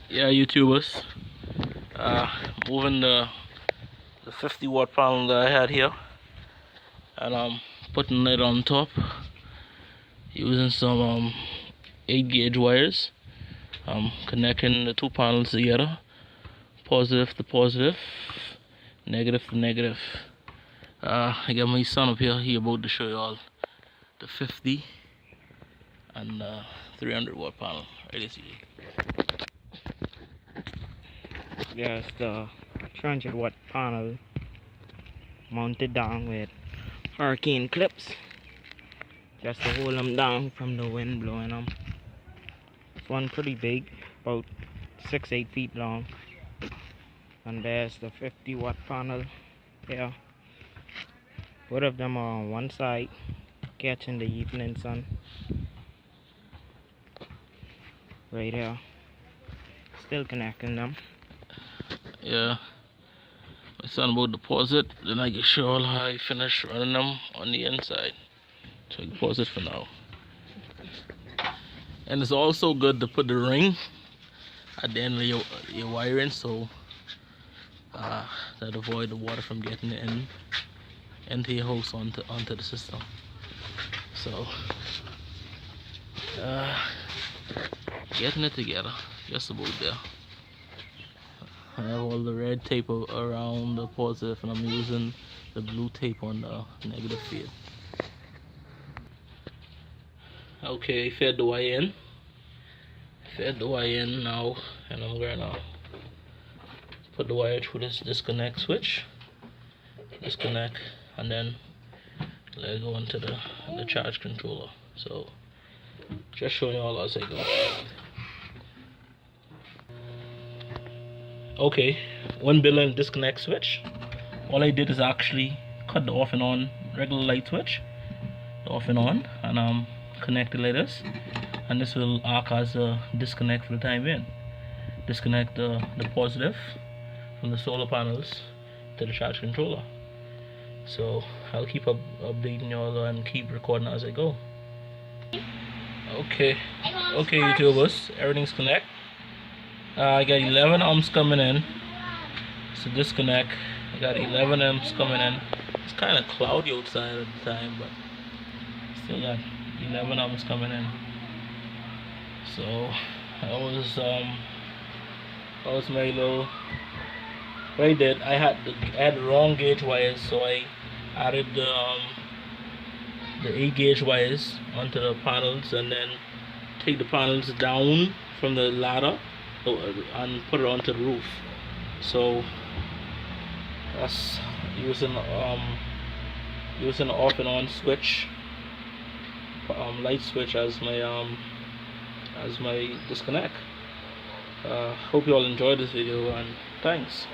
Yeah, YouTubers. Uh, Moving the 50-watt panel that I had here, and I'm putting it on top using some 8-gauge wires. I'm connecting the two panels together, positive to positive, negative to negative. I got my son up here. He about to show you all the 50 and 300-watt panel. Ready to see. There's the 300-watt panel mounted down with hurricane clips just to hold them down from the wind blowing them. It's one pretty big, about 6-8 feet long, and there's the 50-watt panel here. Both of them are on one side catching the evening sun right here. Still connecting them. Yeah, my son about to pause it, then I can show how I finish running them on the inside. So I can pause it for now. And it's also good to put the ring at the end of your wiring, so that avoid the water from getting into your house onto the system. So getting it together, just about there. I have all the red tape around the positive, and I'm using the blue tape on the negative field. Okay, fed the wire in. Fed the wire in now, and I'm gonna put the wire through this disconnect switch. Disconnect, and then let it go into the charge controller. So just showing you all as I go. Okay, when building disconnect switch, all I did is actually cut the off and on regular light switch, the off and on, and connect it like this, and this will act as a disconnect for the time being. Disconnect the positive from the solar panels to the charge controller. So I'll keep updating y'all and keep recording as I go. Okay, YouTubers, everything's connect. I got 11 ohms coming in. So disconnect. I got 11 ohms coming in. It's kind of cloudy outside at the time, but still got 11 ohms coming in. So that was my little. What I did, I had the wrong gauge wires, so I added the 8-gauge wires onto the panels, and then take the panels down from the ladder and put it onto the roof. So that's using the off and on switch, light switch as my disconnect. Hope you all enjoyed this video, and thanks.